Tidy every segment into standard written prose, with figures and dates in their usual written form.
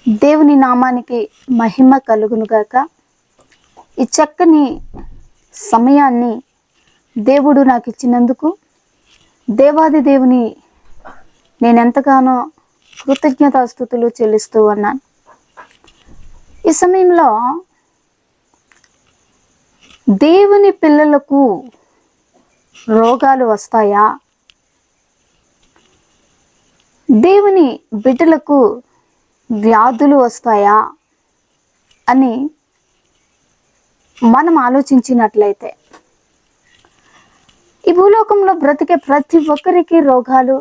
దేవుని నామానికి మహిమ కలుగునుగాక. ఈ చక్కని సమయాన్ని దేవుడు నాకు ఇచ్చినందుకు దేవాది దేవుని నేనెంతగానో కృతజ్ఞతాస్తుతులు చెల్లిస్తూ ఉన్నాను. ఈ సమయంలో దేవుని పిల్లలకు రోగాలు వస్తాయా? దేవుని బిడ్డలకు వ్యాధులు వస్తాయా అని మనం ఆలోచించినట్లయితే, ఈ భూలోకంలో బ్రతికే ప్రతి ఒక్కరికి రోగాలు,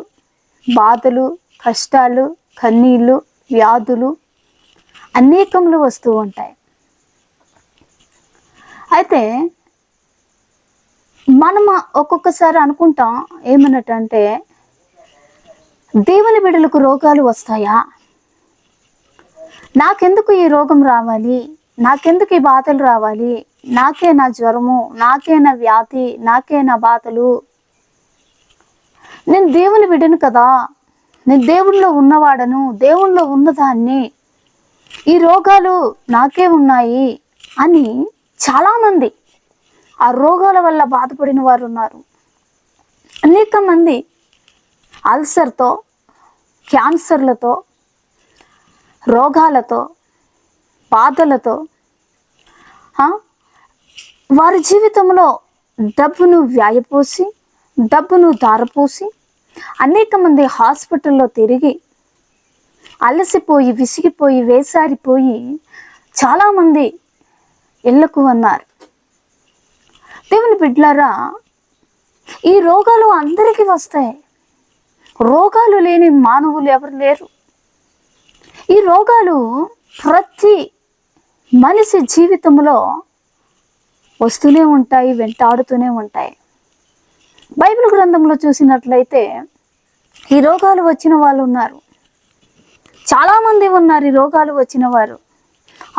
బాధలు, కష్టాలు, కన్నీళ్ళు, వ్యాధులు అనేకములు వస్తూ ఉంటాయి. అయితే మనం ఒక్కొక్కసారి అనుకుంటాం ఏమన్నట్టంటే, దేవుని బిడ్డలకు రోగాలు వస్తాయా? నాకెందుకు ఈ రోగం రావాలి? నాకెందుకు ఈ బాధలు రావాలి? నాకే నా జ్వరము, నాకే నా వ్యాధి, నాకే నా బాధలు. నేను దేవుని బిడ్డను కదా, నేను దేవునిలో ఉన్నవాడను, దేవునిలో ఉన్నదాన్ని, ఈ రోగాలు నాకే ఉన్నాయి అని చాలామంది ఆ రోగాల వల్ల బాధపడిన వారు ఉన్నారు. అనేక మంది అల్సర్తో, క్యాన్సర్లతో, రోగాలతో, బాధలతో వారి జీవితంలో డబ్బును వ్యాయపోసి, డబ్బును దారపోసి అనేక మంది హాస్పిటల్లో తిరిగి అలసిపోయి, విసిగిపోయి, వేసారిపోయి చాలామంది ఇళ్లకు అన్నారు. దేవుని బిడ్డలారా, ఈ రోగాలు అందరికీ వస్తాయి. రోగాలు లేని మానవులు ఎవరు లేరు. ఈ రోగాలు ప్రతి మనిషి జీవితంలో వస్తూనే ఉంటాయి, వెంటాడుతూనే ఉంటాయి. బైబిల్ గ్రంథంలో చూసినట్లయితే ఈ రోగాలు వచ్చిన వాళ్ళు ఉన్నారు, చాలామంది ఉన్నారు ఈ రోగాలు వచ్చిన వారు.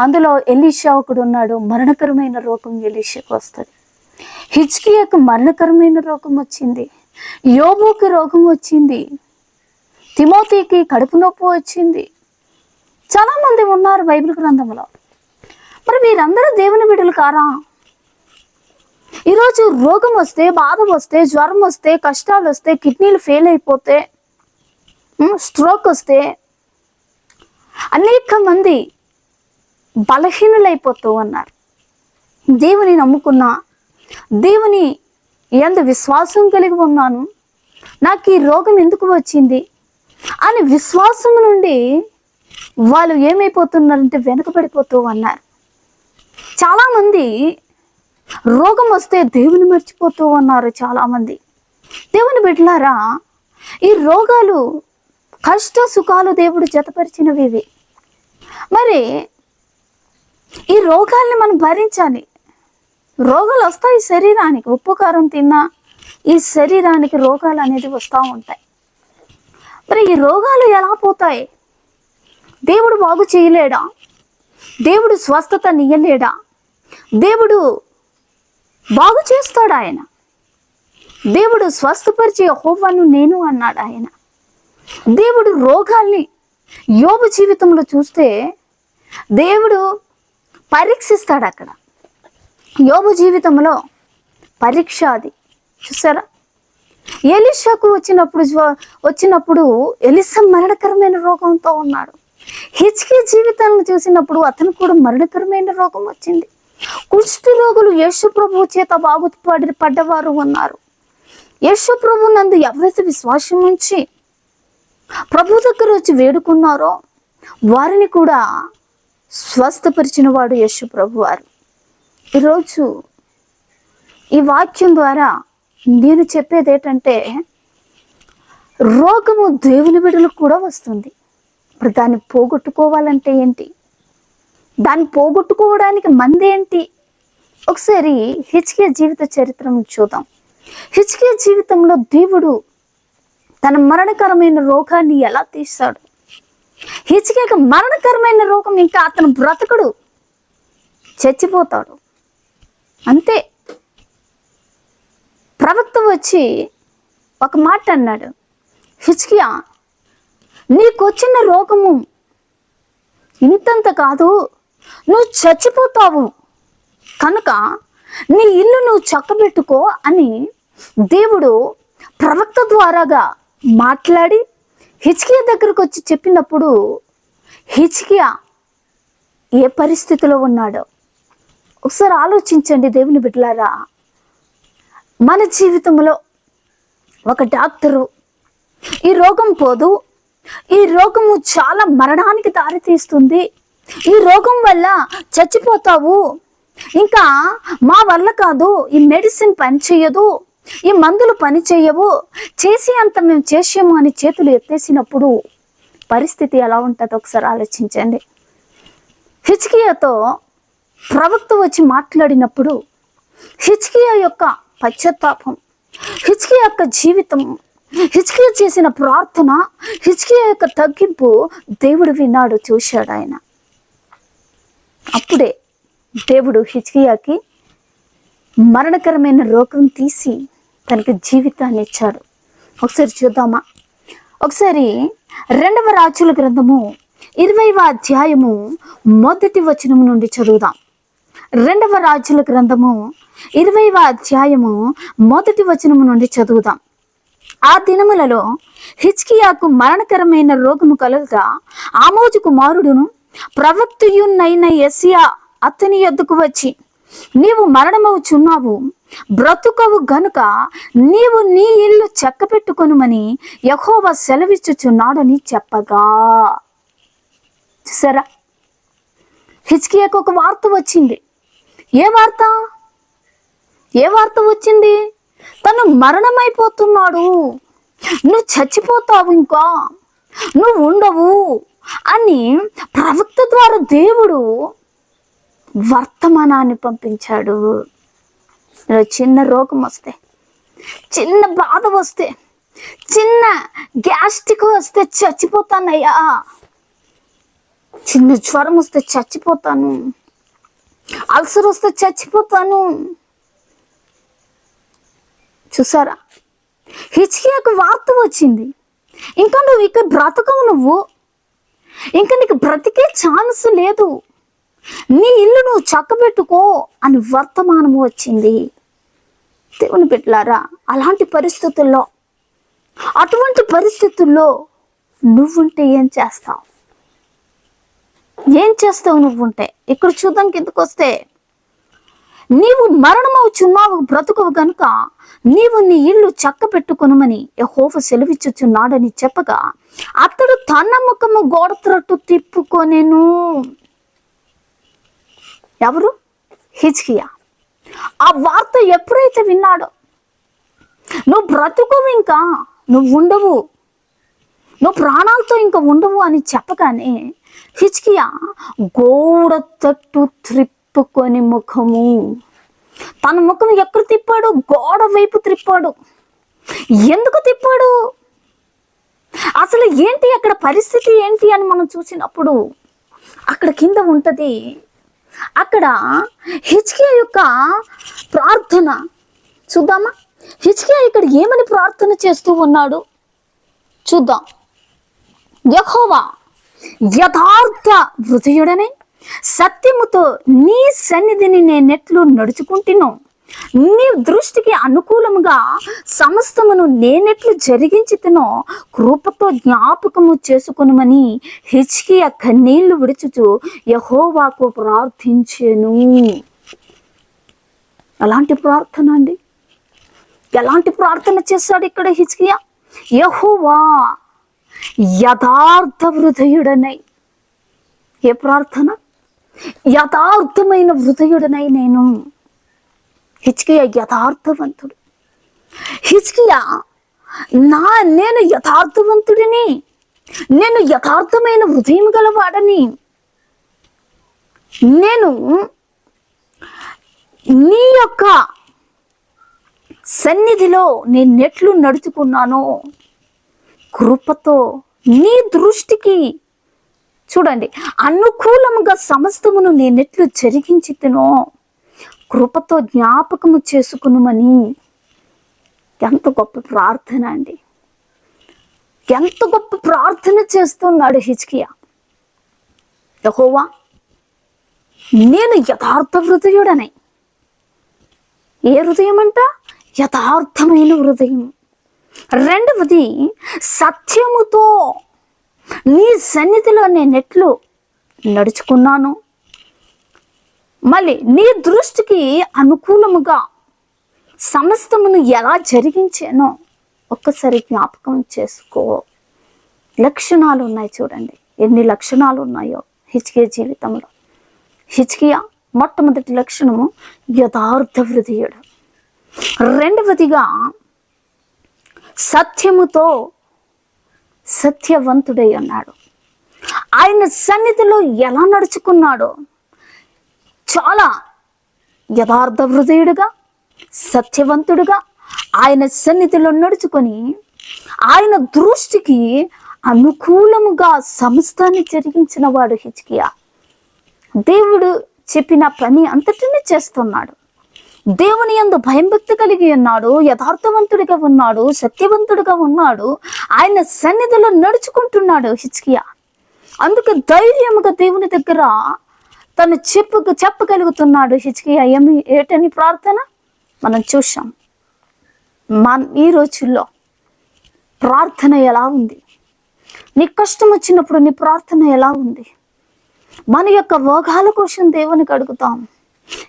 అందులో ఎలీషా ఒకడు ఉన్నాడు. మరణకరమైన రోగం ఎలీషాకు వస్తుంది. హిజ్కియాకు మరణకరమైన రోగం వచ్చింది. యోబుకి రోగం వచ్చింది. తిమోతికి కడుపు నొప్పి వచ్చింది. చాలామంది ఉన్నారు బైబిల్ గ్రంథంలో. మరి వీరందరూ దేవుని బిడ్డలు కారా? ఈరోజు రోగం వస్తే, బాధ వస్తే, జ్వరం వస్తే, కష్టాలు వస్తే, కిడ్నీలు ఫెయిల్ అయిపోతే, స్ట్రోక్ వస్తే అనేక మంది బలహీనులైపోతూ ఉన్నారు. దేవుని నమ్ముకున్నా, దేవుని యందు విశ్వాసం కలిగి ఉన్నాను, నాకు ఈ రోగం ఎందుకు వచ్చింది అని విశ్వాసం నుండి వాళ్ళు ఏమైపోతున్నారంటే వెనుకబడిపోతూ ఉన్నారు. చాలామంది రోగం వస్తే దేవుని మర్చిపోతూ ఉన్నారు. చాలామంది దేవుని బిడ్డలారా, ఈ రోగాలు, కష్ట సుఖాలు దేవుడు జతపరిచినవి ఇవి. మరి ఈ రోగాల్ని మనం భరించాలి. రోగాలు వస్తాయి శరీరానికి. ఉప్పు కారం తిన్నా ఈ శరీరానికి రోగాలు అనేది వస్తూ ఉంటాయి. మరి ఈ రోగాలు ఎలా పోతాయి? దేవుడు బాగు చేయలేడా? దేవుడు స్వస్థత నీయలేడా? దేవుడు బాగు చేస్తాడు. ఆయన దేవుడు స్వస్థపరిచే యెహోవాను నేను అన్నాడు ఆయన. దేవుడు రోగాల్ని యోబు జీవితంలో చూస్తే దేవుడు పరీక్షిస్తాడు. అక్కడ యోబు జీవితంలో పరీక్ష అది చూసారా? ఎలీషాకు వచ్చినప్పుడు ఎలీషా మరణకరమైన రోగంతో ఉన్నాడు. హిజ్కియా జీవితాలను చూసినప్పుడు అతను కూడా మరణకరమైన రోగం వచ్చింది. కుష్ఠ రోగులు యేసు ప్రభు చేత పడ్డవారు ఉన్నారు. యేసు ప్రభు నందు ఎవరైతే విశ్వాసం ఉంచి ప్రభు దగ్గర వచ్చి వేడుకున్నారో వారిని కూడా స్వస్థపరిచిన వాడు యేసు ప్రభు వారు. ఈరోజు ఈ వాక్యం ద్వారా నేను చెప్పేది ఏంటంటే, రోగము దేవుని బిడ్డలకు కూడా వస్తుంది. ఇప్పుడు దాన్ని పోగొట్టుకోవాలంటే ఏంటి? దాన్ని పోగొట్టుకోవడానికి మంది ఏంటి? ఒకసారి హిజ్కియా జీవిత చరిత్రను చూద్దాం. హిజ్కియా జీవితంలో దేవుడు తన మరణకరమైన రోగాన్ని ఎలా తీస్తాడు? హిజ్కియాకు మరణకరమైన రోగం, ఇంకా అతను బ్రతకడు, చచ్చిపోతాడు అంతే. ప్రవక్త వచ్చి ఒక మాట అన్నాడు, హిజ్కియా నీకొచ్చిన రోగము ఇంతంత కాదు, నువ్వు చచ్చిపోతావు కనుక నీ ఇల్లు నువ్వు చక్కబెట్టుకో అని దేవుడు ప్రవక్త ద్వారాగా మాట్లాడి హిజ్కియా దగ్గరకు వచ్చి చెప్పినప్పుడు హిజ్కియా ఏ పరిస్థితిలో ఉన్నాడో ఒకసారి ఆలోచించండి దేవుని బిడ్డలారా. మన జీవితంలో ఒక డాక్టరు ఈ రోగం పోదు, ఈ రోగము చాలా మరణానికి దారితీస్తుంది, ఈ రోగం వల్ల చచ్చిపోతావు, ఇంకా మా వల్ల కాదు, ఈ మెడిసిన్ పని చేయదు, ఈ మందులు పని చేయవు, చేసి అంత మేము చేసాము అని చేతులు ఎత్తేసినప్పుడు పరిస్థితి ఎలా ఉంటుందో ఒకసారి ఆలోచించండి. హిజ్కియాతో ప్రవక్త వచ్చి మాట్లాడినప్పుడు హిజ్కియా యొక్క పశ్చాత్తాపం, హిజ్కియా యొక్క జీవితం, హిజ్కియా చేసిన ప్రార్థన, హిజ్కియా యొక్క తగ్గింపు దేవుడు విన్నాడు, చూశాడు ఆయన. అప్పుడే దేవుడు హిజ్కియాకి మరణకరమైన రోగం తీసి తనకి జీవితాన్ని ఇచ్చాడు. ఒకసారి చూద్దామా? ఒకసారి 2వ రాజుల గ్రంథము 20వ అధ్యాయము 1వ వచనం నుండి చదువుదాం. 2వ రాజుల గ్రంథము 20వ అధ్యాయము 1వ వచనం నుండి చదువుదాం. ఆ దినములలో హిజ్కియాకు మరణకరమైన రోగము కలుగగా ఆమోజు కుమారుడును ప్రవక్తయునైన యెషయా అతని యొద్దకు వచ్చి, నీవు మరణమవుచున్నావు, బ్రతుకవు గనుక నీవు నీ ఇల్లు చక్కపెట్టుకొనుమని యెహోవా సెలవిచ్చుచున్నాడని చెప్పగా. చూసారా, హిజ్కియాకు ఒక వార్త వచ్చింది. ఏ వార్త? ఏ వార్త వచ్చింది? తను మరణమైపోతున్నాడు, నువ్వు చచ్చిపోతావు, ఇంకా నువ్వు ఉండవు అని ప్రవక్త ద్వారా దేవుడు వర్తమానాన్ని పంపించాడు. చిన్న రోగం వస్తే, చిన్న బాధ వస్తే, చిన్న గ్యాస్ట్రిక్ వస్తే చచ్చిపోతానయ్యా, చిన్న జ్వరం వస్తే చచ్చిపోతాను, అల్సర్ వస్తే చచ్చిపోతాను. చూసారా, హిజ్కియాకు వార్త వచ్చింది, ఇంకా నువ్వు ఇక్కడ బ్రతకవు, నువ్వు ఇంకా నీకు బ్రతికే ఛాన్స్ లేదు, నీ ఇల్లు నువ్వు చక్కబెట్టుకో అని వర్తమానము వచ్చింది. దేవుని బిడ్డలారా, అలాంటి పరిస్థితుల్లో, అటువంటి పరిస్థితుల్లో నువ్వుంటే ఏం చేస్తావు? ఏం చేస్తావు నువ్వుంటే? ఇక్కడ చూద్దాం, కిందకు వస్తే, నీవు మరణమవుచున్నావు, బ్రతుకవు గనుక నీవు నీ ఇల్లు చక్కబెట్టుకొనుమని యెహోవా సెలవిచ్చుచున్నాడని చెప్పగా అతడు తన ముఖము గోడ త్రట్టు తిప్పుకొనెను. ఎవరు? హిజ్కియా. ఆ వార్త ఎప్పుడైతే విన్నాడో, నువ్వు బ్రతుకవు, ఇంకా నువ్వు ఉండవు, నువ్వు ప్రాణాలతో ఇంకా ఉండవు అని చెప్పగానే హిజ్కియా గోడ తట్టు త్రిప్పుకొని ముఖము, తన ముఖం ఎక్కడ తిప్పాడు? గోడ వైపు తిప్పాడు. ఎందుకు తిప్పాడు? అసలు ఏంటి అక్కడ పరిస్థితి ఏంటి అని మనం చూసినప్పుడు అక్కడ కింద ఉంటది, అక్కడ హిజ్కియా యొక్క ప్రార్థన చూద్దామా? హిజ్కియా ఇక్కడ ఏమని ప్రార్థన చేస్తూ ఉన్నాడు చూద్దాం. యెహోవా యథార్థ హృదయుడనే సత్యముతో నీ సన్నిధిని నేనెట్లు నడుచుకుంటున్నాను, నీ దృష్టికి అనుకూలముగా సమస్తమును నేనెట్లు జరిగించుతునో కృపతో జ్ఞాపకము చేసుకొనుమని హిజ్కియా కన్నీళ్లు విడుచుచు యెహోవాకు ప్రార్థించెను. అలాంటి ప్రార్థన అండి. ఎలాంటి ప్రార్థన చేశాడు ఇక్కడ హిజ్కియా? యెహోవా యథార్థ హృదయుడనై. ఏ ప్రార్థన? యథార్థమైన హృదయుడనై నేను. హిజ్కియా యథార్థవంతుడు. హిజ్కియా నేను యథార్థవంతుడిని, నేను యథార్థమైన హృదయం గలవాడని, నేను నీ యొక్క సన్నిధిలో నేనెట్లు నడుచుకున్నానో కృపతో నీ దృష్టికి చూడండి అనుకూలముగా సమస్తమును నేనెట్లు జరిగించితినో కృపతో జ్ఞాపకము చేసుకునుమని. ఎంత గొప్ప ప్రార్థన అండి! ఎంత గొప్ప ప్రార్థన చేస్తున్నాడు హిజ్కియా. యెహోవా నేను యథార్థ హృదయుడనై. ఏ హృదయం అంట? యథార్థమైన హృదయం. రెండవది, సత్యముతో నీ సన్నిధిలో నేనెట్లు నడుచుకున్నాను, మళ్ళీ నీ దృష్టికి అనుకూలముగా సమస్తమును ఎలా జరిగించానో ఒక్కసారి జ్ఞాపకం చేసుకో. లక్షణాలు ఉన్నాయి చూడండి, ఎన్ని లక్షణాలు ఉన్నాయో హిజ్కియా జీవితంలో. హిజ్కియా మొట్టమొదటి లక్షణము యథార్థ హృదయుడు. రెండవదిగా సత్యముతో సత్యవంతుడై ఉన్నాడు. ఆయన సన్నిధిలో ఎలా నడుచుకున్నాడో చాలా యథార్థ హృదయుడుగా, సత్యవంతుడుగా ఆయన సన్నిధిలో నడుచుకొని ఆయన దృష్టికి అనుకూలముగా సమస్తాన్ని జరిగించిన వాడు హిజ్కియా. దేవుడు చెప్పిన పని అంతటినీ చేస్తున్నాడు. దేవుని యందు భయభక్తి కలిగి ఉన్నాడు, యథార్థవంతుడిగా ఉన్నాడు, సత్యవంతుడిగా ఉన్నాడు. ఆయన సన్నిధిలో నడుచుకుంటున్నాడు హిజ్కియా. అందుకే ధైర్యముగా దేవుని దగ్గర తను చెప్పగలుగుతున్నాడు హిజ్కియా. ఏటని ప్రార్థన మనం చూసాం. ఈ రోజుల్లో ప్రార్థన ఎలా ఉంది? నీ కష్టం వచ్చినప్పుడు నీ ప్రార్థన ఎలా ఉంది? మన యొక్క భోగాల కోసం దేవునికి అడుగుతాం.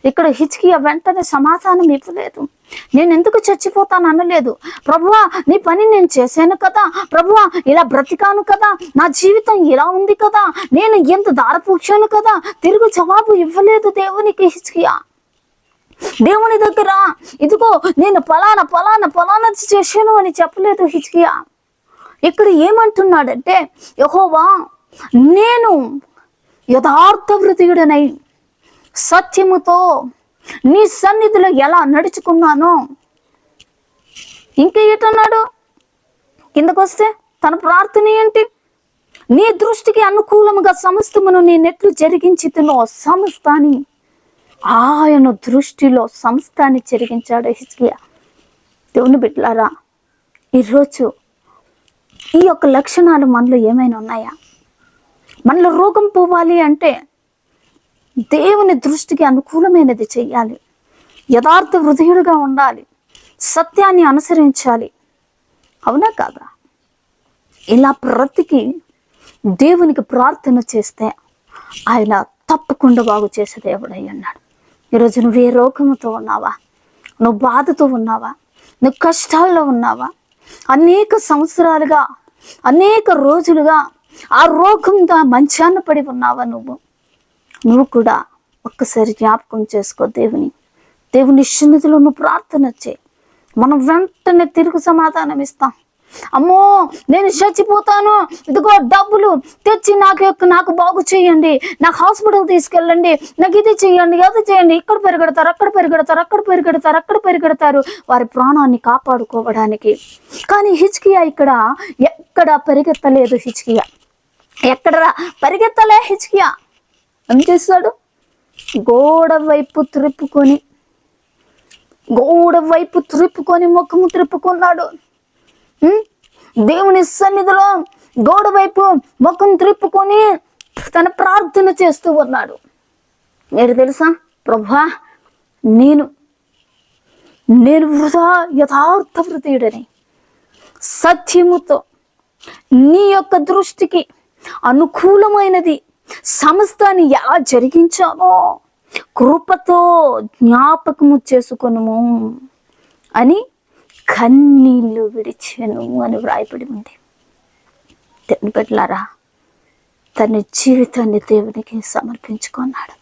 ఇక్కడ హిజ్కియా వెంటనే సమాధానం ఇవ్వలేదు. నేను ఎందుకు చచ్చిపోతాను అనలేదు. ప్రభువా నీ పని నేను చేశాను కదా, ప్రభువా ఇలా బ్రతికాను కదా, నా జీవితం ఇలా ఉంది కదా, నేను ఎంత దారపూడ్చాను కదా. తిరుగు జవాబు ఇవ్వలేదు దేవునికి హిజ్కియా. దేవుని దగ్గర ఇదిగో నేను ఫలానా చేశాను అని చెప్పలేదు హిజ్కియా. ఇక్కడ ఏమంటున్నాడంటే, యెహోవా నేను యథార్థ హృదయుడనై సత్యముతో నీ సన్నిధిలో ఎలా నడుచుకున్నానో. ఇంకా ఏటన్నాడు? కిందకొస్తే తన ప్రార్థన ఏంటి? నీ దృష్టికి అనుకూలముగా సమస్తమును నేనెట్లు జరిగించుతున్నో సమస్తాన్ని, ఆయన దృష్టిలో సమస్తాన్ని జరిగించాడు హిజ్కియా. దేవుని బిడ్డలారా, ఈరోజు ఈ యొక్క లక్షణాలు మనలో ఏమైనా ఉన్నాయా? మనలో రోగం పోవాలి అంటే దేవుని దృష్టికి అనుకూలమైనది చెయ్యాలి, యథార్థ హృదయుడిగా ఉండాలి, సత్యాన్ని అనుసరించాలి. అవునా కాదా? ఇలా బ్రతికి దేవునికి ప్రార్థన చేస్తే ఆయన తప్పకుండా బాగు చేసే దేవుడై ఉన్నాడు. ఈరోజు నువ్వు ఏ రోగముతో ఉన్నావా? నువ్వు బాధతో ఉన్నావా? నువ్వు కష్టాల్లో ఉన్నావా? అనేక సంవత్సరాలుగా, అనేక రోజులుగా ఆ రోగంగా మంచాన పడి ఉన్నావా? నువ్వు కూడా ఒక్కసారి జ్ఞాపకం చేసుకో. దేవుని సన్నిధిలో నువ్వు ప్రార్థన చేయి. మనం వెంటనే తిరుగు సమాధానం ఇస్తాం. అమ్మో నేను చచ్చిపోతాను, ఇదిగో డబ్బులు తెచ్చి నాకు బాగు చేయండి, నాకు హాస్పిటల్ తీసుకెళ్ళండి, నాకు ఇది చేయండి, అది చేయండి. ఇక్కడ పరిగెడతారు వారి ప్రాణాన్ని కాపాడుకోవడానికి. కానీ హిజ్కియా ఎక్కడ పరిగెత్తలేదు. హిజ్కియా ఎక్కడ పరిగెత్తలే. హిజ్కియా ఏం చేస్తాడు? గోడ వైపు త్రిప్పుకొని ముఖము త్రిప్పుకున్నాడు. దేవుని సన్నిధిలో గోడ వైపు ముఖం త్రిప్పుకొని తన ప్రార్థన చేస్తూ ఉన్నాడు. ఏంటి తెలుసా? ప్రభువా నేను వృధా యథార్థ హృదయుడని సత్యముతో నీ యొక్క దృష్టికి అనుకూలమైనది సమస్తాన్ని ఎలా జరిగించానో కృపతో జ్ఞాపకము చేసుకొనుము అని కన్నీళ్లు విడిచాను అని వ్రాయబడి ఉంది. దేవుని బిడ్డలారా, తన జీవితాన్ని దేవునికి సమర్పించుకున్నాడు.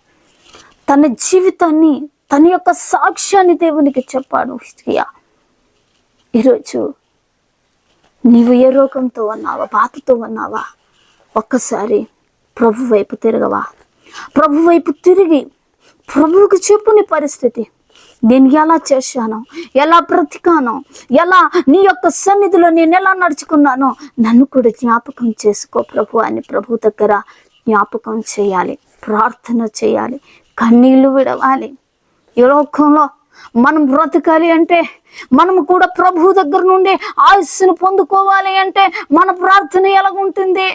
తన జీవితాన్ని, తన యొక్క సాక్ష్యాన్ని దేవునికి చెప్పాడు హిజ్కియా. ఈరోజు నీవు ఏ రోగంతో ఉన్నావా, బాధతో ఉన్నావా? ఒక్కసారి ప్రభు వైపు తిరగవా? ప్రభు వైపు తిరిగి ప్రభువుకు చెప్పు నీ పరిస్థితి. నేను ఎలా చేశానో, ఎలా బ్రతికానో, ఎలా నీ యొక్క సన్నిధిలో నేను ఎలా నడుచుకున్నానో నన్ను కూడా జ్ఞాపకం చేసుకో ప్రభు అని ప్రభు దగ్గర జ్ఞాపకం చేయాలి, ప్రార్థన చేయాలి, కన్నీళ్లు విడవాలి. ఈ లోకంలో మనం బ్రతకాలి అంటే, మనము కూడా ప్రభు దగ్గర నుండి ఆయుస్సును పొందుకోవాలి అంటే మన ప్రార్థన ఎలాగుంటుంది?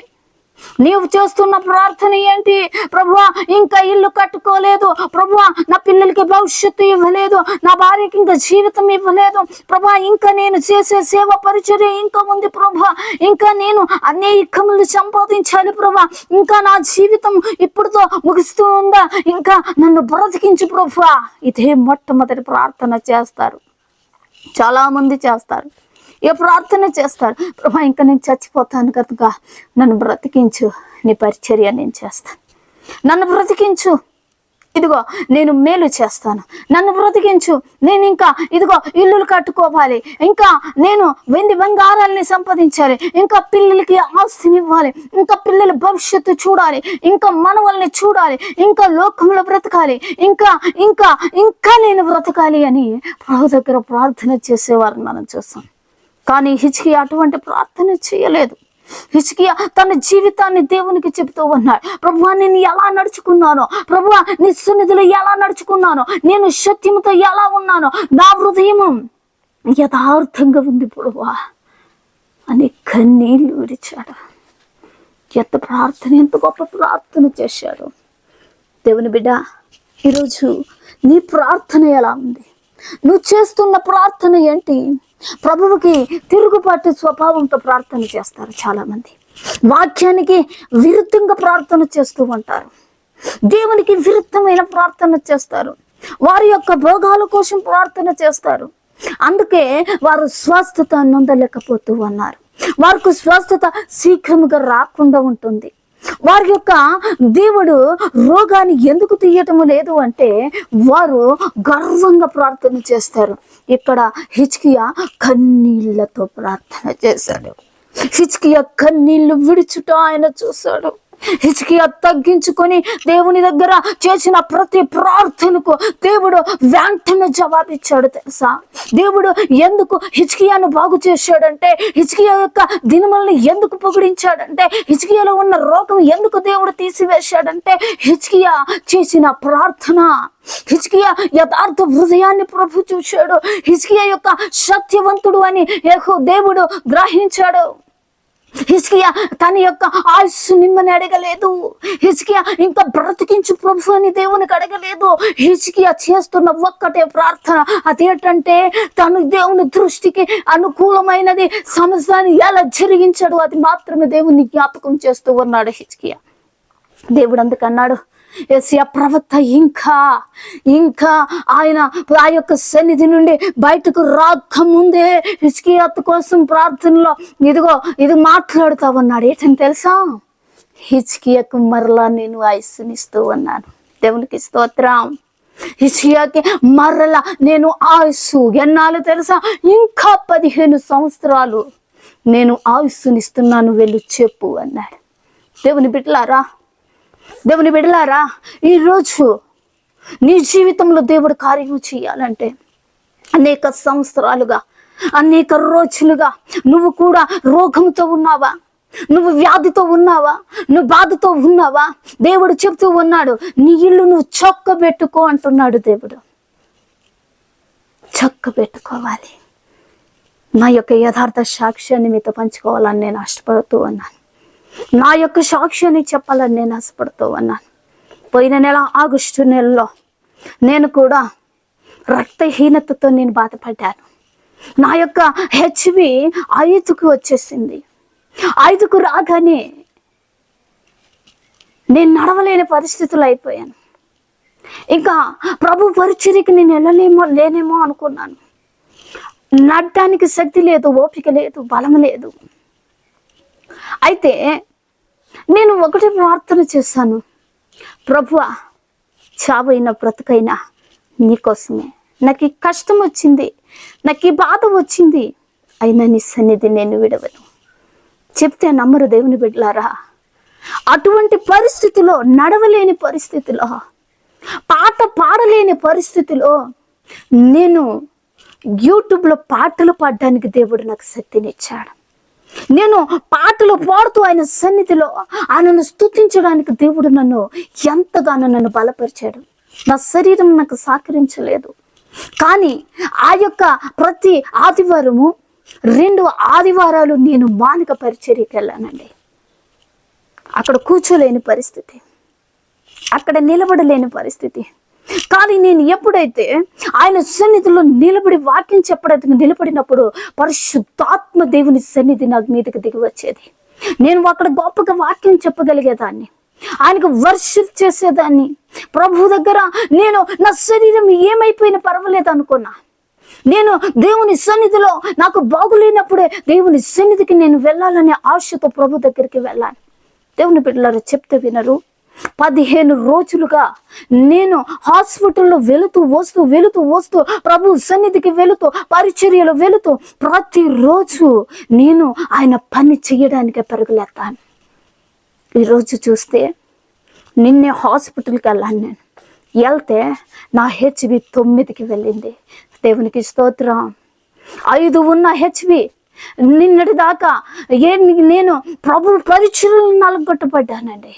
నీవు చేస్తున్న ప్రార్థన ఏంటి? ప్రభువా, ఇంకా ఇల్లు కట్టుకోలేదు, ప్రభువా నా పిల్లలకి భవిష్యత్తు ఇవ్వలేదు, నా భార్యకి ఇంకా జీవితం ఇవ్వలేదు, ప్రభువా ఇంకా నేను చేసే సేవ పరిచర్య ఇంకా ఉంది ప్రభువా, ఇంకా నేను అనేకములు సంపాదించాలి ప్రభువా, ఇంకా నా జీవితం ఇప్పుడుతో ముగుస్తూ ఉందా, ఇంకా నన్ను బ్రతికించు ప్రభువా. ఇదే మొట్టమొదటి ప్రార్థన చేస్తారు, చాలా మంది చేస్తారు. ఏ ప్రార్థన చేస్తారు? ప్రభా ఇంకా నేను చచ్చిపోతాను కనుక నన్ను బ్రతికించు, నీ పరిచర్య నేను చేస్తాను, నన్ను బ్రతికించు, ఇదిగో నేను మేలు చేస్తాను, నన్ను బ్రతికించు, నేను ఇంకా ఇదిగో ఇల్లులు కట్టుకోవాలి, ఇంకా నేను వెండి బంగారాలని సంపాదించాలి, ఇంకా పిల్లలకి ఆస్తిని ఇవ్వాలి, ఇంకా పిల్లల భవిష్యత్తు చూడాలి, ఇంకా మనవల్ని చూడాలి, ఇంకా లోకంలో బ్రతకాలి, ఇంకా ఇంకా ఇంకా నేను బ్రతకాలి అని ప్రభు దగ్గర ప్రార్థన చేసేవారిని మనం చూస్తాం. కానీ హిజ్కియా అటువంటి ప్రార్థన చేయలేదు. హిజ్కియా తన జీవితాన్ని దేవునికి చెబుతూ ఉన్నాడు. ప్రభువా నేను ఎలా నడుచుకున్నానో, ప్రభువా నీ సన్నిధిలో ఎలా నడుచుకున్నానో, నేను సత్యముతో ఎలా ఉన్నానో, నా హృదయం యథార్థంగా ఉంది ప్రభువా అని కన్నీళ్లు విడిచాడు. ఎంత ప్రార్థన, ఎంత గొప్ప ప్రార్థన చేశాడు. దేవుని బిడ్డ, ఈరోజు నీ ప్రార్థన ఎలా ఉంది? నువ్వు చేస్తున్న ప్రార్థన ఏంటి? ప్రభువుకి తిరుగుబాటు స్వభావంతో ప్రార్థన చేస్తారు చాలా మంది. వాక్యానికి విరుద్ధంగా ప్రార్థన చేస్తూ ఉంటారు, దేవునికి విరుద్ధమైన ప్రార్థన చేస్తారు, వారి యొక్క భోగాల కోసం ప్రార్థన చేస్తారు. అందుకే వారు స్వస్థత నొందలేకపోతూ ఉన్నారు. వారికి స్వస్థత శీఘ్రముగా రాకుండా ఉంటుంది. వారి యొక్క దేవుడు రోగాన్ని ఎందుకు తీయటం లేదు అంటే వారు గర్వంగా ప్రార్థన చేస్తారు. ఇక్కడ హిజ్కియా కన్నీళ్లతో ప్రార్థన చేశాడు. హిజ్కియా కన్నీళ్లు విడుచుట ఆయన చూశాడు. హిజ్కియా తగ్గించుకొని దేవుని దగ్గర చేసిన ప్రతి ప్రార్థనకు దేవుడు వెంటనే జవాబిచ్చాడు. తెలుసా, దేవుడు ఎందుకు హిజ్కియాను బాగు చేశాడంటే, హిజ్కియా యొక్క దినములను ఎందుకు పొగిడించాడంటే, హిజ్కియాలో ఉన్న రోగం ఎందుకు దేవుడు తీసివేశాడంటే, హిజ్కియా చేసిన ప్రార్థన, హిజ్కియా యథార్థ హృదయాన్ని ప్రభు చూశాడు. హిజ్కియా యొక్క సత్యవంతుడు అని దేవుడు గ్రహించాడు. హిజ్కియా తన యొక్క ఆయుస్సు నిమ్మని అడగలేదు. హిజ్కియా ఇంకా బ్రతికించు ప్రభు అని దేవునికి అడగలేదు. హిజ్కియా చేస్తున్న ఒక్కటే ప్రార్థన, అదేంటంటే తను దేవుని దృష్టికి అనుకూలమైనది సమస్యని ఎలా జరిగించాడు అది మాత్రమే దేవుని జ్ఞాపకం చేస్తూ ఉన్నాడు హిజ్కియా. దేవుడు అందుకన్నాడు, యేసయ్య ప్రవక్త ఇంకా ఆయన ఆ యొక్క సన్నిధి నుండి బయటకు రాకముందే హిజ్కియా కోసం ప్రార్థనలో ఇది మాట్లాడుతా ఉన్నాడు. ఏంటని తెలుసా? హిజ్కియాకు మరలా నేను ఆయుస్సునిస్తూ ఉన్నాను. దేవునికి స్తోత్రం. హిజ్కియాకి మరలా నేను ఆయుస్సు ఎన్నాళ్ళు తెలుసా? ఇంకా 15 సంవత్సరాలు నేను ఆయుస్సునిస్తున్నాను, వెళ్ళి చెప్పు అన్నాడు. దేవుని బిడ్డలారా, ఈరోజు నీ జీవితంలో దేవుడు కార్యం చేయాలంటే అనేక సంవత్సరాలుగా, అనేక రోజులుగా నువ్వు కూడా రోగంతో ఉన్నావా? నువ్వు వ్యాధితో ఉన్నావా? నువ్వు బాధతో ఉన్నావా? దేవుడు చెప్తూ ఉన్నాడు, నీ ఇల్లు నువ్వు చక్కబెట్టుకో అంటున్నాడు. దేవుడు చక్కబెట్టుకోవాలి. నా యొక్క యథార్థ సాక్ష్యాన్ని మీతో పంచుకోవాలని నేను ఆశపడుతూ ఉన్నాను. నా యొక్క సాక్ష్యాన్ని చెప్పాలని నేను ఆశపడుతూ ఉన్నాను. పోయిన నెల ఆగస్టు నెలలో నేను కూడా రక్తహీనతతో నేను బాధపడ్డాను. నా యొక్క హెచ్బి 5కు వచ్చేసింది. 5కు రాగానే నేను నడవలేని పరిస్థితులు అయిపోయాను. ఇంకా ప్రభు పరిచర్యకి నేను లేనేమో అనుకున్నాను. నడటానికి శక్తి లేదు, ఓపిక లేదు, బలం లేదు. అయితే నేను ఒకటి ప్రార్థన చేశాను, ప్రభువా చావైనా బ్రతుకైనా నీకోసమే. నాకు ఈ కష్టం వచ్చింది, నాకు ఈ బాధ వచ్చింది, అయినా నీ సన్నిధి నేను విడవను. చెప్తే నమ్మరు దేవుని బిడ్డలారా. అటువంటి పరిస్థితిలో, నడవలేని పరిస్థితిలో, పాట పాడలేని పరిస్థితిలో నేను యూట్యూబ్లో పాటలు పాడడానికి దేవుడు నాకు శక్తినిచ్చాడు. నేను పాటలు పాడుతూ ఆయన సన్నిధిలో ఆయనను స్తుతించడానికి దేవుడు ఎంతగానో బలపరిచాడు. నా శరీరం నాకు సహకరించలేదు, కానీ ఆ యొక్క ప్రతి ఆదివారము 2 ఆదివారాలు నేను మానిక పరిచర్యకి వెళ్ళానండి. అక్కడ కూర్చోలేని పరిస్థితి, అక్కడ నిలబడలేని పరిస్థితి. కానీ నేను ఎప్పుడైతే ఆయన సన్నిధిలో నిలబడి వాక్యం చెప్పడానికి నిలబడినప్పుడు పరిశుద్ధాత్మ దేవుని సన్నిధి నాకు మీదకి దిగి వచ్చేది. నేను అక్కడ గొప్పగా వాక్యం చెప్పగలిగేదాన్ని, ఆయనకు వర్షిప్ చేసేదాన్ని. ప్రభు దగ్గర నేను నా శరీరం ఏమైపోయినా పర్వాలేదు అనుకున్నా. నేను దేవుని సన్నిధిలో నాకు బాగులేనప్పుడే దేవుని సన్నిధికి నేను వెళ్ళాలనే ఆశతో ప్రభు దగ్గరికి వెళ్ళాను. దేవుని బిడ్డలారా, చెప్తే వినరు. 15 రోజులుగా నేను హాస్పిటల్లో వెళుతూ వస్తూ ప్రభు సన్నిధికి వెళుతూ పరిచర్యలో వెళుతూ ప్రతిరోజు నేను ఆయన పని చేయడానికే పరుగులేస్తాను. ఈరోజు చూస్తే నిన్నే హాస్పిటల్కి వెళ్ళాను. నేను వెళ్తే నా హెచ్బి 9కి వెళ్ళింది. దేవునికి స్తోత్రం. 5 ఉన్న హెచ్బి నిన్నటి దాకా నేను ప్రభు పరిచర్యలు నలగొట్టబడ్డానండి.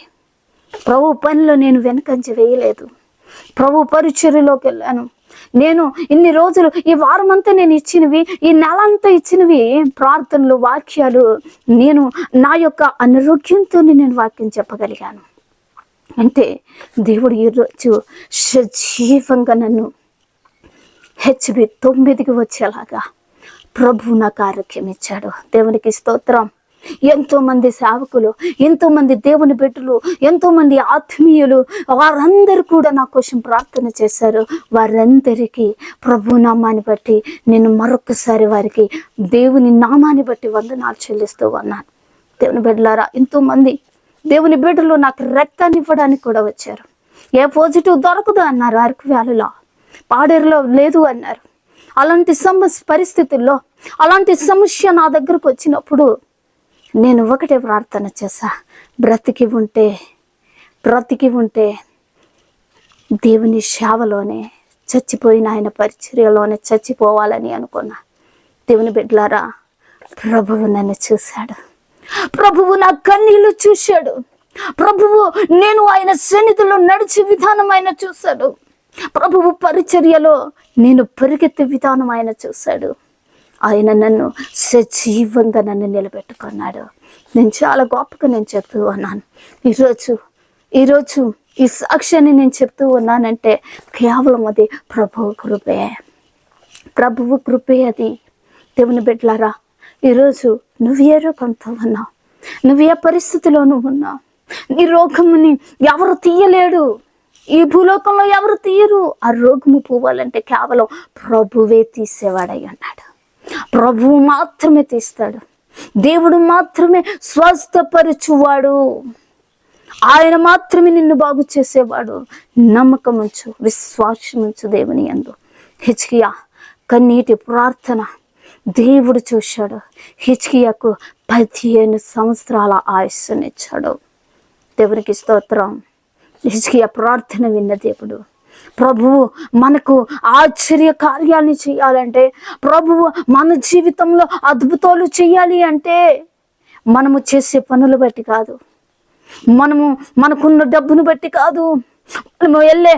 ప్రభు పనిలో నేను వెనకంచి వేయలేదు. ప్రభు పరిచర్యలోకి వెళ్ళాను. నేను ఇన్ని రోజులు, ఈ వారం అంతా నేను ఇచ్చినవి, ఈ నెల అంతా ఇచ్చినవి ప్రార్థనలు, వాక్యాలు, నేను నా యొక్క అనారోగ్యంతో నేను వాక్యం చెప్పగలిగాను. అంటే దేవుడు ఈరోజు సజీవంగా నన్ను హెచ్బి 9కి వచ్చేలాగా ప్రభు నాకు ఆరోగ్యం ఇచ్చాడు. దేవునికి స్తోత్రం. ఎంతోమంది సేవకులు, ఎంతోమంది దేవుని బిడ్డలు, ఎంతోమంది ఆత్మీయులు, వారందరూ కూడా నా కోసం ప్రార్థన చేశారు. వారందరికీ ప్రభు నామాన్ని బట్టి నేను మరొకసారి వారికి దేవుని నామాన్ని బట్టి వందనాలు చెల్లిస్తూ ఉన్నాను. దేవుని బిడ్డలారా, ఎంతోమంది దేవుని బిడ్డలు నాకు రక్తాన్ని ఇవ్వడానికి కూడా వచ్చారు. ఏ పాజిటివ్ దొరకదు అన్నారు. అరకు వ్యాలీలో, పాడేరులో లేదు అన్నారు. అలాంటి పరిస్థితుల్లో, అలాంటి సమస్య నా దగ్గరకు వచ్చినప్పుడు నేను ఒకటే ప్రార్థన చేశా, బ్రతికి ఉంటే దేవుని సేవలోనే చచ్చిపోయిన ఆయన పరిచర్యలోనే చచ్చిపోవాలని అనుకున్నా. దేవుని బిడ్డలారా, ప్రభువు నన్ను చూశాడు. ప్రభువు నా కన్నీళ్లు చూశాడు. ప్రభువు నేను ఆయన సన్నిధిలో నడిచే విధానం ఆయన చూశాడు. ప్రభువు పరిచర్యలో నేను పరిగెత్తే విధానం ఆయన చూశాడు. ఆయన నన్ను సజీవంగా నన్ను నిలబెట్టుకున్నాడు. నేను చాలా గొప్పగా నేను చెప్తూ ఉన్నాను. ఈరోజు ఈ సాక్ష్యాన్ని నేను చెప్తూ ఉన్నానంటే కేవలం అది ప్రభువు కృపే అది. దేవుని బిడ్డలారా, ఈరోజు నువ్వు ఏ రోగంతో ఉన్నావు, నువ్వు ఏ పరిస్థితిలోనూ ఉన్నావు, నీ రోగముని ఎవరు తీయలేడు. ఈ భూలోకంలో ఎవరు తీయరు. ఆ రోగము పోవాలంటే కేవలం ప్రభువే తీసేవాడై ఉన్నాడు. ప్రభువు మాత్రమే తీస్తాడు. దేవుడు మాత్రమే స్వస్థపరచువాడు. ఆయన మాత్రమే నిన్ను బాగు చేసేవాడు. నమ్మకం ఉంచు, విశ్వాసం ఉంచు దేవుని యందు. హిజ్కియా కన్నీటి ప్రార్థన దేవుడు చూశాడు. హిజ్కియాకు 15 సంవత్సరాల ఆయుస్సునిచ్చాడు. దేవునికి స్తోత్రం. హిజ్కియా ప్రార్థన విన్న దేవుడు. ప్రభువు మనకు ఆశ్చర్య కార్యాలను చేయాలంటే, ప్రభువు మన జీవితంలో అద్భుతాలు చేయాలి అంటే మనము చేసే పనులు బట్టి కాదు, మనకున్న డబ్బును బట్టి కాదు, మనము వెళ్ళే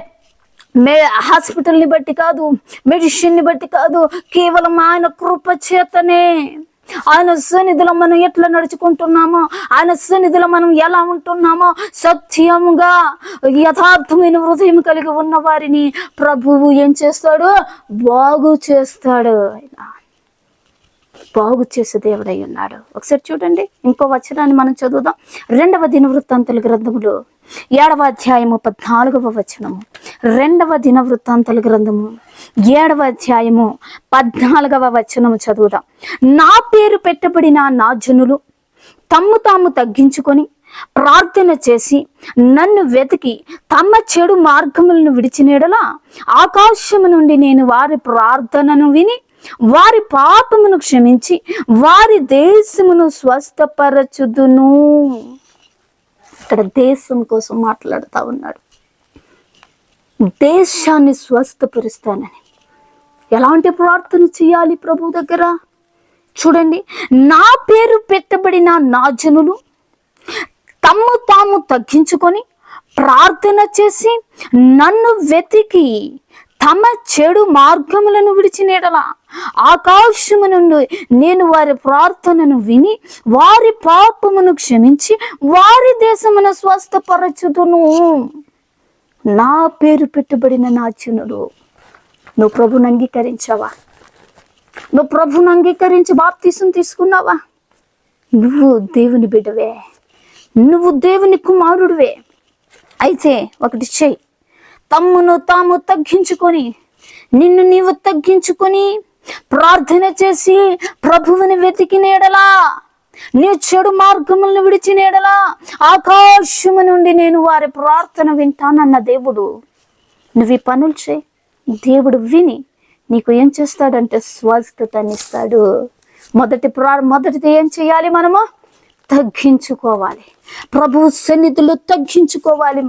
హాస్పిటల్ని బట్టి కాదు, మెడిసిన్ని బట్టి కాదు, కేవలం ఆయన కృప చేతనే. ఆయన సన్నిధిలో మనం ఎట్లా నడుచుకుంటున్నామో, ఆయన సన్నిధిలో మనం ఎలా ఉంటున్నామో, సత్యముగా యథార్థమైన హృదయం కలిగి ఉన్న వారిని ప్రభువు ఏం చేస్తాడు? బాగు చేస్తాడు. ఆయన బాగు చేసే దేవుడై ఉన్నాడు. ఒకసారి చూడండి, ఇంకో వచనాన్ని మనం చదువుదాం. 2వ దినవృత్తాంతాల గ్రంథములో 7వ అధ్యాయము 14వ వచనము. 2వ దినవృత్తాంతాల గ్రంథము 7వ అధ్యాయము 14వ వచనము చదువుదాం. నా పేరు పెట్టబడిన నా జనులు తమ్ము తాము తగ్గించుకొని ప్రార్థన చేసి నన్ను వెతికి తమ చెడు మార్గములను విడిచినెడలా ఆకాశము నుండి నేను వారి ప్రార్థనను విని వారి పాపమును క్షమించి వారి దేశమును స్వస్థపరచుదును. ఇక్కడ దేశం కోసం మాట్లాడుతూ ఉన్నాడు. దేశాన్ని స్వస్థపరుస్తానని. ఎలాంటి ప్రార్థన చేయాలి ప్రభు దగ్గర? చూడండి, నా పేరు పెట్టబడిన నా జనులు తమ్ము తాము తగ్గించుకొని ప్రార్థన చేసి నన్ను వెతికి తమ చెడు మార్గములను విడిచిన ఎడల ఆకాశము నుండి నేను వారి ప్రార్థనను విని వారి పాపమును క్షమించి వారి దేశమును స్వస్థపరచుదును. నా పేరు పెట్టుబడిన నా జనులు. నువ్వు ప్రభుని అంగీకరించావా? నువ్వు ప్రభుని అంగీకరించి బాప్తీసం తీసుకున్నావా? నువ్వు దేవుని బిడ్డవే, నువ్వు దేవుని కుమారుడివే. అయితే ఒకటి చెయ్యి, తమ్మును తాము తగ్గించుకొని, నిన్ను నీవు తగ్గించుకొని ప్రార్థన చేసి ప్రభువుని వెతికిన ఎడలా, నీ చెడు మార్గములను విడిచిన ఎడలా ఆకాశము నుండి నేను వారి ప్రార్థన వింటానన్న దేవుడు. నువ్వు ఈ పనులు చేయి, దేవుడు విని నీకు ఏం చేస్తాడంటే స్వస్థతనిస్తాడు. మొదటిది ఏం చేయాలి? మనము తగ్గించుకోవాలి. ప్రభువు సన్నిధిలో తగ్గించుకోవాలి.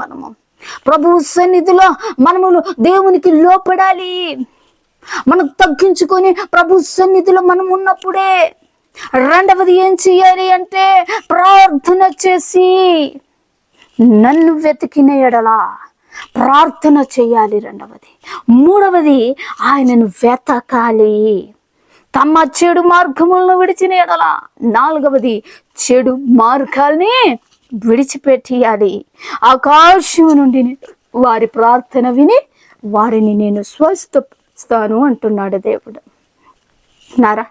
ప్రభువు సన్నిధిలో మనము దేవునికి లోపడాలి. మనం తగ్గించుకొని ప్రభు సన్నిధిలో మనం ఉన్నప్పుడే. రెండవది ఏం చేయాలి అంటే ప్రార్థన చేసి నన్ను వెతికిన ఎడలా ప్రార్థన చేయాలి. రెండవది. మూడవది ఆయనను వెతకాలి, తమ చెడు మార్గములను విడిచిన ఎడల. నాలుగవది చెడు మార్గాల్ని విడిచిపెట్టియాలి. ఆకాశం నుండి వారి ప్రార్థన విని వారిని నేను స్వస్థపరుస్తాను అంటున్నాడు దేవుడు. నారా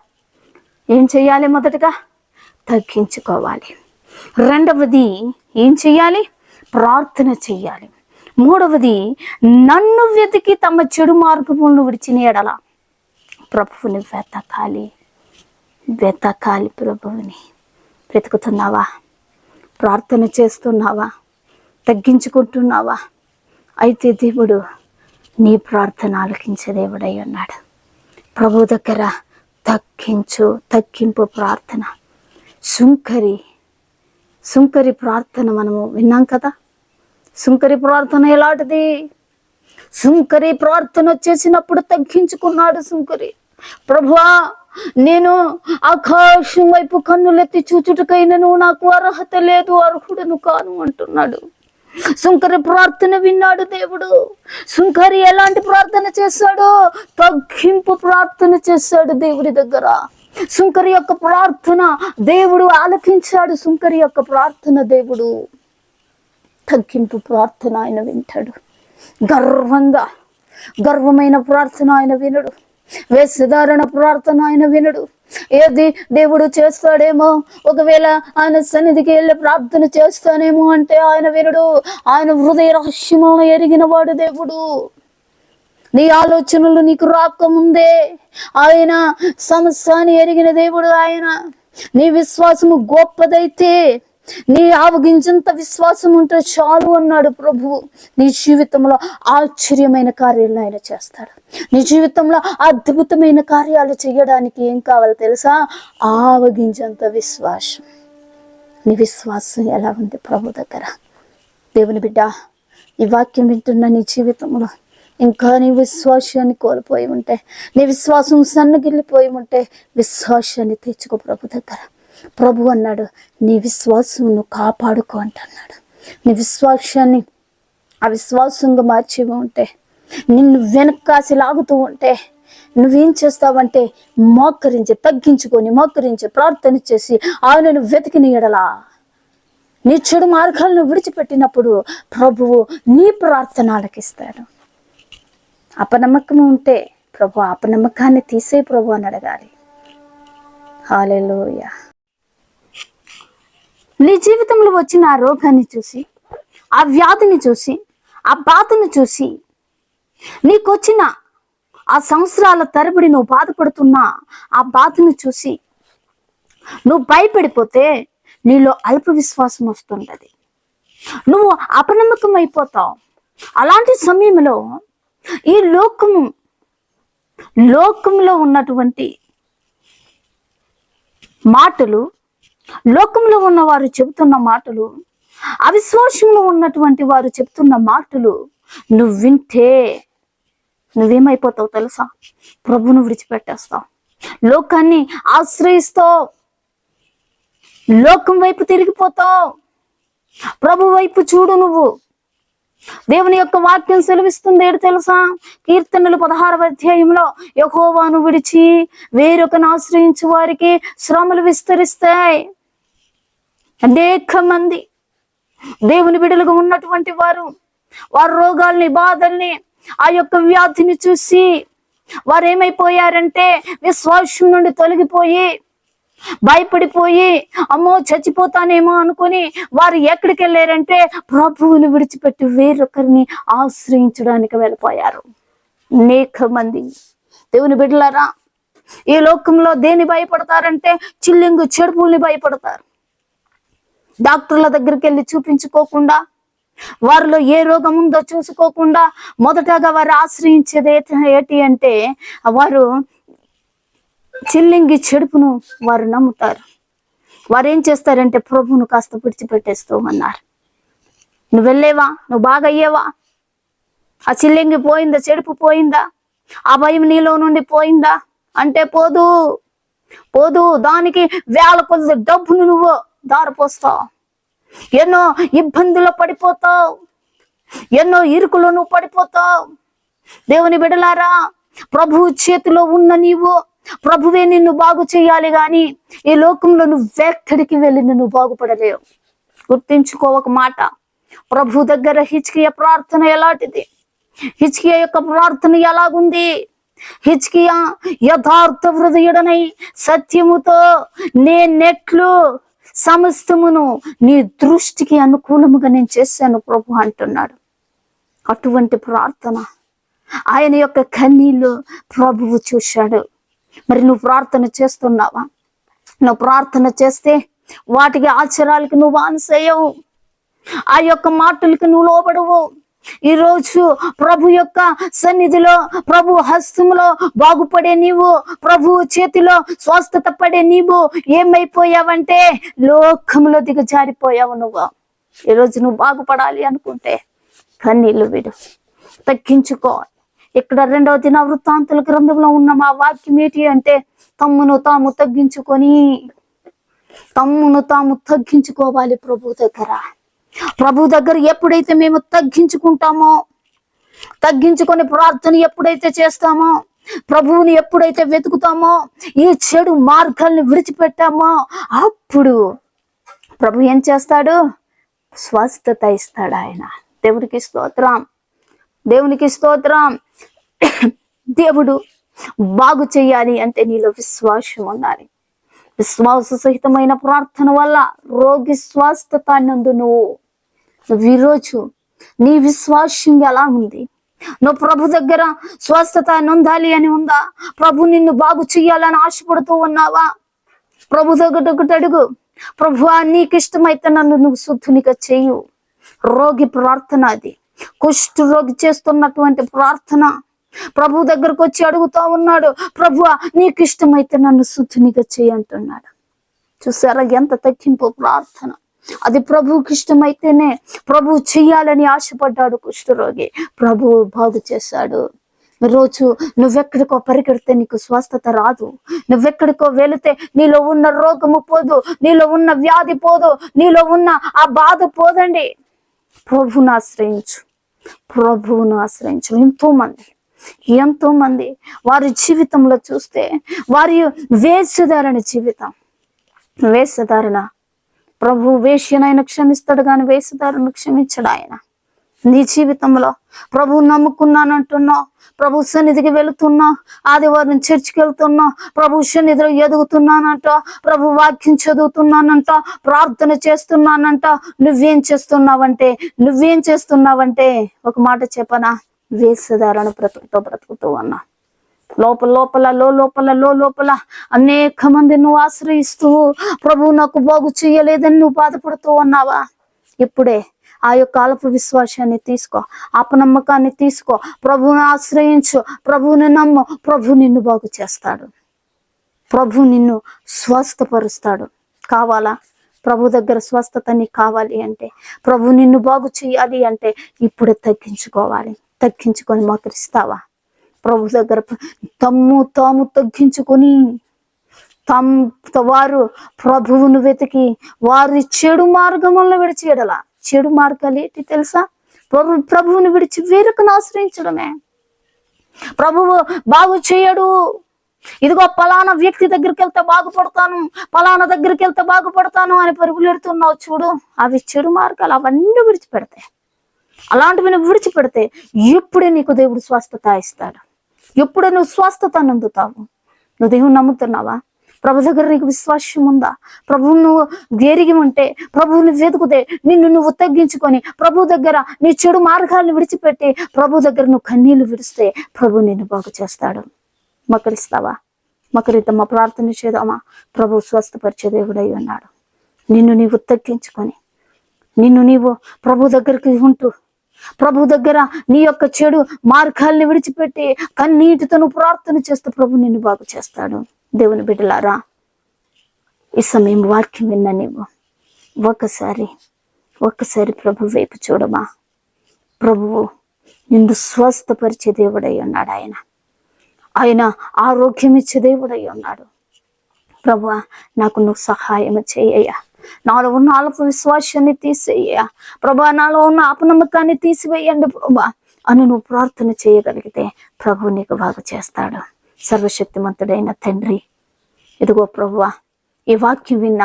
ఏం చెయ్యాలి? మొదటగా తగ్గించుకోవాలి. రెండవది ఏం చెయ్యాలి? ప్రార్థన చెయ్యాలి. మూడవది నన్ను వెతికి తమ చెడు మార్గములను విడిచిన ఎడల ప్రభువుని వెతకాలి. ప్రభువుని వెతుకుతున్నావా? ప్రార్థన చేస్తున్నావా? తగ్గించుకుంటున్నావా? అయితే దేవుడు నీ ప్రార్థన ఆలకించే దేవుడై ఉన్నాడు. ప్రభు దగ్గర తగ్గింపు ప్రార్థన, సుంకరి ప్రార్థన మనము విన్నాం కదా. సుంకరి ప్రార్థన ఎలాంటిది? సుంకరి ప్రార్థన చేసినప్పుడు తగ్గించుకున్నాడు సుంకరి. ప్రభువా, నేను ఆకాశం వైపు కన్నులెత్తి చూచుటకైనను నాకు అర్హత లేదు, అర్హుడను కాను అంటున్నాడు. సుంకరి ప్రార్థన విన్నాడు దేవుడు. సుంకరి ఎలాంటి ప్రార్థన చేశాడు? తగ్గింపు ప్రార్థన చేశాడు దేవుడి దగ్గర. సుంకరి యొక్క ప్రార్థన దేవుడు ఆలకించాడు. సుంకరి యొక్క ప్రార్థన దేవుడు, తగ్గింపు ప్రార్థన ఆయన వింటాడు. గర్వమైన ప్రార్థన ఆయన వినడు. వేషధారణ ప్రార్థన ఆయన వినడు. ఏది దేవుడు చేస్తాడేమో, ఒకవేళ ఆయన సన్నిధికి వెళ్ళి ప్రార్థన చేస్తానేమో అంటే ఆయన వినడు. ఆయన హృదయ రహస్యములను ఎరిగిన వాడు దేవుడు. నీ ఆలోచనలు నీకు రాకముందే ఆయన సమస్యని ఎరిగిన దేవుడు ఆయన. నీ విశ్వాసము గొప్పదైతే, నీ ఆవగించంత విశ్వాసం ఉంటే చాలు అన్నాడు ప్రభువు. నీ జీవితంలో ఆశ్చర్యమైన కార్యాలను ఆయన చేస్తాడు. నీ జీవితంలో అద్భుతమైన కార్యాలు చేయడానికి ఏం కావాలో తెలుసా? ఆవగించంత విశ్వాసం. నీ విశ్వాసం ఎలా ఉంది ప్రభు దగ్గర? దేవుని బిడ్డ, ఈ వాక్యం వింటున్న నీ జీవితంలో ఇంకా నీ విశ్వాసాన్ని కోల్పోయి ఉంటే, నీ విశ్వాసం సన్నగిల్లిపోయి ఉంటే విశ్వాసాన్ని తెచ్చుకో ప్రభు దగ్గర. ప్రభు అన్నాడు, నీ విశ్వాసమును కాపాడుకో అంటున్నాడు. నీ విశ్వాసాన్ని అవిశ్వాసంగా మార్చి ఉంటే, నిన్ను వెనక్కాసి లాగుతూ ఉంటే నువ్వేం చేస్తావంటే మోకరించి ప్రార్థన చేసి ఆయనను వెతికిన ఎడలా నీ చెడు మార్గాలను విడిచిపెట్టినప్పుడు ప్రభువు నీ ప్రార్థన ఆలకిస్తాడు. అపనమ్మకం ఉంటే ప్రభు అపనమ్మకాన్ని తీసే ప్రభు అని అడగాలి. హల్లెలూయా. నీ జీవితంలో వచ్చిన ఆ రోగాన్ని చూసి, ఆ వ్యాధిని చూసి, ఆ బాధను చూసి, నీకొచ్చిన ఆ సంవత్సరాల తరబడి నువ్వు బాధపడుతున్న ఆ బాధను చూసి నువ్వు భయపడిపోతే నీలో అల్ప విశ్వాసం వస్తుంటది. నువ్వు అపనమ్మకం అయిపోతావు. అలాంటి సమయంలో ఈ లోకంలో ఉన్నటువంటి మాటలు, లోకంలో ఉన్న వారు చెబుతున్న మాటలు, అవిశ్వాసంలో ఉన్నటువంటి వారు చెబుతున్న మాటలు నువ్వు వింటే నువ్వేమైపోతావు తెలుసా? ప్రభువును విడిచిపెట్టేస్తావు, లోకాన్ని ఆశ్రయిస్తావు, లోకం వైపు తిరిగిపోతావు. ప్రభు వైపు చూడు. నువ్వు దేవుని యొక్క వాక్యం సెలవిస్తుంది ఏంటి తెలుసా? కీర్తనలు 16వ అధ్యాయంలో, యెహోవాను విడిచి వేరొకను ఆశ్రయించు వారికి శ్రమలు విస్తరిస్తాయి. అనేక మంది దేవుని బిడ్డలుగా ఉన్నటువంటి వారు రోగాల్ని, బాధల్ని, ఆ యొక్క వ్యాధిని చూసి వారు ఏమైపోయారంటే విశ్వాసం నుండి తొలగిపోయి, భయపడిపోయి, అమ్మో చచ్చిపోతానేమో అనుకుని వారు ఎక్కడికి వెళ్ళారంటే ప్రభువుని విడిచిపెట్టి వేరొకరిని ఆశ్రయించడానికి వెళ్ళిపోయారు. అనేక మంది దేవుని బిడ్డలారా ఈ లోకంలో దేని భయపడతారంటే చిల్లింగు చెడుపుల్ని భయపడతారు. డాక్టర్ల దగ్గరికి వెళ్ళి చూపించుకోకుండా, వారిలో ఏ రోగం ఉందో చూసుకోకుండా మొదటగా వారు ఆశ్రయించేది ఏంటి అంటే వారు చిల్లింగి చెడుపును వారు నమ్ముతారు. వారు ఏం చేస్తారంటే ప్రభువును కాస్త విడిచిపెట్టేస్తూ ఉన్నారు. నువ్వు వెళ్ళేవా? నువ్వు బాగా అయ్యేవా? ఆ చిల్లింగి పోయిందా? చెడుపు పోయిందా? ఆ భయం నీలో నుండి పోయిందా అంటే పోదు. దానికి వేల కొద్ది డబ్బును నువ్వు దారిపోస్తావు. ఎన్నో ఇబ్బందులు పడిపోతావు, ఎన్నో ఇరుకులు నువ్వు పడిపోతావు. దేవుని బిడ్డలారా, ప్రభువు చేతిలో ఉన్న నీవు, ప్రభువే నిన్ను బాగు చేయాలి గాని ఈ లోకంలో నువ్వెక్కడికి వెళ్ళి నువ్వు బాగుపడలేవు. గుర్తించుకో ఒక మాట, ప్రభు దగ్గర హిజ్కియా ప్రార్థన ఎలాంటిది? హిజ్కియా యొక్క ప్రార్థన ఎలాగుంది? హిజ్కియా యథార్థ హృదయుడనై సత్యముతో నేనెట్లు సమస్తమును నీ దృష్టికి అనుకూలముగా నేను చేశాను ప్రభు అంటున్నాడు. అటువంటి ప్రార్థన, ఆయన యొక్క కన్నీళ్లు ప్రభువు చూశాడు. మరి నువ్వు ప్రార్థన చేస్తున్నావా? నువ్వు ప్రార్థన చేస్తే వాటికి ఆచారాలకి నువ్వు ఆన్సయ్యవు, ఆ యొక్క మాటలకి నువ్వు లోబడవు. ఈరోజు ప్రభు యొక్క సన్నిధిలో, ప్రభు హస్తములో బాగుపడే నీవు, ప్రభు చేతిలో స్వస్థత పడే నీవు ఏమైపోయావంటే లోకంలో దిగజారిపోయావు. ఈరోజు నువ్వు బాగుపడాలి అనుకుంటే కన్నీళ్లు విడు, తగ్గించుకోవాలి. ఇక్కడ 2వ దినవృత్తాంతుల గ్రంథంలో ఉన్న మా వాక్యం ఏంటి అంటే తమ్మును తాము తగ్గించుకోవాలి ప్రభు దగ్గర ఎప్పుడైతే మేము తగ్గించుకొని ప్రార్థన ఎప్పుడైతే చేస్తామో, ప్రభువుని ఎప్పుడైతే వెతుకుతామో, ఈ చెడు మార్గాల్ని విడిచిపెట్టామో, అప్పుడు ప్రభు ఏం చేస్తాడు? స్వస్థత ఇస్తాడు ఆయన. దేవునికి స్తోత్రం. దేవుడు బాగు చేయాలి అంటే నీలో విశ్వాసం ఉండాలి. విశ్వాస సహితమైన ప్రార్థన వల్ల రోగి స్వస్థత నందును. ఈరోజు నీ విశ్వాసం ఎలా ఉంది? నువ్వు ప్రభు దగ్గర స్వస్థత నొందాలి అని ఉందా? ప్రభు నిన్ను బాగు చెయ్యాలని ఆశపడుతూ ఉన్నావా? ప్రభు దగ్గర ఒకటి అడుగు, ప్రభువా నీకు ఇష్టమైతే నన్ను నువ్వు శుద్ధునిగా చెయ్యు. రోగి ప్రార్థన అది. కుష్టు రోగి చేస్తున్నటువంటి ప్రార్థన. ప్రభు దగ్గరకు వచ్చి అడుగుతా ఉన్నాడు, ప్రభువా నీకు ఇష్టమైతే నన్ను శుద్ధునిగా చెయ్యి అంటున్నాడు. చూసారా ఎంత తగ్గింపు ప్రార్థన? అది ప్రభువుకి ఇష్టమైతేనే ప్రభువు చెయ్యాలని ఆశపడ్డాడు కుష్ఠరోగి. ప్రభువు బాగు చేశాడు. రోజు నువ్వెక్కడికో పరిగెడితే నీకు స్వస్థత రాదు. నువ్వెక్కడికో వెళితే నీలో ఉన్న రోగము పోదు, నీలో ఉన్న వ్యాధి పోదు, నీలో ఉన్న ఆ బాధ పోదండి. ప్రభువును ఆశ్రయించు. ఎంతో మంది వారి జీవితంలో చూస్తే వారి వేషధారణ ప్రభు వేశ్యనైనా క్షమిస్తాడు కానీ వేషధారణ క్షమించడు ఆయన. నీ జీవితంలో ప్రభు నమ్ముకున్నానంటున్నావు, ప్రభు సన్నిధికి వెళుతున్నావు, ఆదివారం చర్చికి వెళ్తున్నావు, ప్రభు సన్నిధిలో ఎదుగుతున్నానంట, ప్రభు వాక్యం చదువుతున్నానంట, ప్రార్థన చేస్తున్నానంట. నువ్వేం చేస్తున్నావంటే ఒక మాట చెప్పనా? వేషధారణ బ్రతుకుతూ అన్నా. లోపల అనేక మంది నువ్వు ఆశ్రయిస్తూ ప్రభు నాకు బాగు చేయలేదని నువ్వు బాధపడుతూ ఉన్నావా? ఇప్పుడే ఆ యొక్క అల్ప విశ్వాసాన్ని తీసుకో, అపనమ్మకాన్ని తీసుకో, ప్రభువుని ఆశ్రయించు, ప్రభువుని నమ్ము. ప్రభు నిన్ను బాగు చేస్తాడు, ప్రభు నిన్ను స్వస్థపరుస్తాడు. కావాలా? ప్రభు దగ్గర స్వస్థత నీకు కావాలి అంటే, ప్రభు నిన్ను బాగు చేయాలి అంటే ఇప్పుడే తగ్గించుకొని మోకరిస్తావా? ప్రభు దగ్గర తాము తగ్గించుకొని వారు ప్రభువును వెతికి వారి చెడు మార్గములను విడిచేయడలా. చెడు మార్గాలు ఏంటి తెలుసా? ప్రభువుని విడిచి వేరొకను ఆశ్రయించడమే. ప్రభువు బాగు చేయడు. ఇదిగో పలానా వ్యక్తి దగ్గరికి వెళ్తే బాగుపడతాను, పలానా దగ్గరికి వెళ్తే బాగుపడతాను అని పరుగులెడుతున్నావు చూడు, అవి చెడు మార్గాలు. అవన్నీ విడిచిపెడతాయి. అలాంటివి నువ్వు విడిచిపెడితే ఎప్పుడే నీకు దేవుడు స్వస్థత ఇస్తాడు. ఎప్పుడే నువ్వు స్వస్థత అందుతావు. నువ్వు దేవుని నమ్ముతున్నావా? ప్రభు దగ్గర నీకు విశ్వాసం ఉందా? ప్రభువు నువ్వు ఎరిగి ఉంటే, ప్రభువుని వెతుకుతే, నిన్ను నువ్వు తగ్గించుకొని ప్రభు దగ్గర నీ చెడు మార్గాలను విడిచిపెట్టి ప్రభు దగ్గర నువ్వు కన్నీళ్లు విడిస్తే ప్రభు నిన్ను బాగు చేస్తాడు. మకరిస్తావా? మకరిద్దామా? ప్రార్థన చేద్దామా? ప్రభు స్వస్థపరిచే దేవుడై ఉన్నాడు. నిన్ను నీవు తగ్గించుకొని, నిన్ను నీవు ప్రభు దగ్గరికి ఉంటూ, ప్రభు దగ్గర నీ యొక్క చెడు మార్గాల్ని విడిచిపెట్టి కన్నీటితో నువ్వు ప్రార్థన చేస్తే ప్రభు నిన్ను బాగు చేస్తాడు. దేవుని బిడ్డలారా, ఈ సమయం వాక్యం విన్నా నీవు ఒక్కసారి ప్రభు వైపు చూడమా. ప్రభువు నిన్ను స్వస్థపరిచే దేవుడై ఉన్నాడు. ఆయన ఆరోగ్యం ఇచ్చే దేవుడై ఉన్నాడు. ప్రభువా, నాకు నువ్వు సహాయం చేయ్యా. నాలో ఉన్న అల్ప విశ్వాసాన్ని తీసేయ్యా. ప్రభా, నాలో ఉన్న అపనమ్మకాన్ని తీసివేయండి ప్రభా అని నువ్వు ప్రార్థన చేయగలిగితే ప్రభు నీకు బాగు చేస్తాడు. సర్వశక్తిమంతుడైన తండ్రి, ఇదిగో ప్రభువా, ఈ వాక్యం విన్న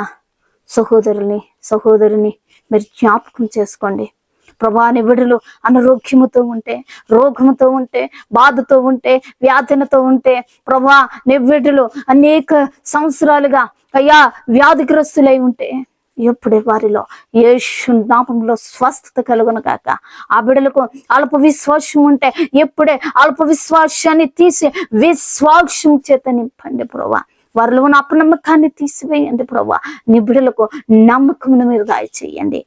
సహోదరుని మీరు జ్ఞాపకం చేసుకోండి. ప్రభా, నీ బిడ్డలు అనారోగ్యముతో ఉంటే, రోగముతో ఉంటే, బాధతో ఉంటే, వ్యాధితో ఉంటే, ప్రభా నీ బిడ్డలు అనేక సంవత్సరాలుగా అయ్యా వ్యాధిగ్రస్తులై ఉంటే ఎప్పుడే వారిలో యేసు నామములో స్వస్థత కలుగును గాక. ఆ బిడ్డలకు అల్ప విశ్వాసం ఉంటే ఎప్పుడే అల్ప విశ్వాసాన్ని తీసి విశ్వాసం చేత నింపండి ప్రభా. వారిలో ఉన్న అపనమ్మకాన్ని తీసివేయండి ప్రభా. నీ బిడ్డలకు నమ్మకమును మీరు దయచేయండి.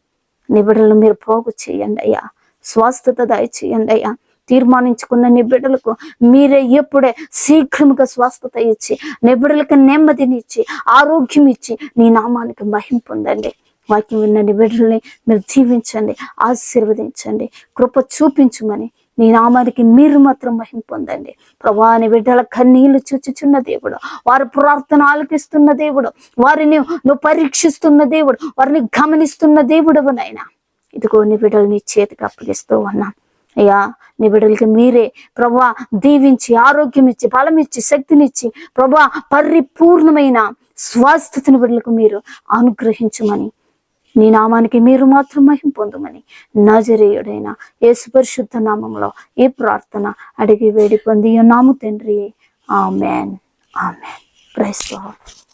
నీ బిడ్డలను మీరు పోగు చేయండి అయ్యా. స్వస్థత దయచేయండి అయ్యా. తీర్మానించుకున్న నీ బిడ్డలకు మీరే ఎప్పుడే శీఘ్రముగా స్వస్థత ఇచ్చి, నీ బిడ్డలకు నెమ్మదిని ఇచ్చి, ఆరోగ్యం ఇచ్చి, నీ నామానికి మహిమ పొందండి. వాక్యం విన్న నీ బిడ్డల్ని మీరు దీవించండి, ఆశీర్వదించండి, కృప చూపించమని నీ నామానికి మీరు మాత్రం మహిమ పొందండి. ప్రభా, నీ బిడ్డల కన్నీళ్లు చూచుచున్న దేవుడు, వారి ప్రార్థన ఆలకిస్తున్న దేవుడు, వారిని నువ్వు పరీక్షిస్తున్న దేవుడు, వారిని గమనిస్తున్న దేవుడు నాయనా. ఇదిగో నీ బిడ్డలు నీ చేతికి అప్పగిస్తూ ఉన్నాం అయ్యా. నీ బిడ్డలకి మీరే ప్రభా దీవించి, ఆరోగ్యం ఇచ్చి, బలం ఇచ్చి, శక్తినిచ్చి ప్రభా పరిపూర్ణమైన స్వస్థతని బిడ్డలకు మీరు అనుగ్రహించమని, నీ నామానికి మీరు మాత్రం మహిమ పొందమని నజరేయుడైన యేసు పరిశుద్ధ నామంలో ఈ ప్రార్థన అడిగి వేడి పొంది నాము తండ్రి. ఆమెన్. Praise the lord.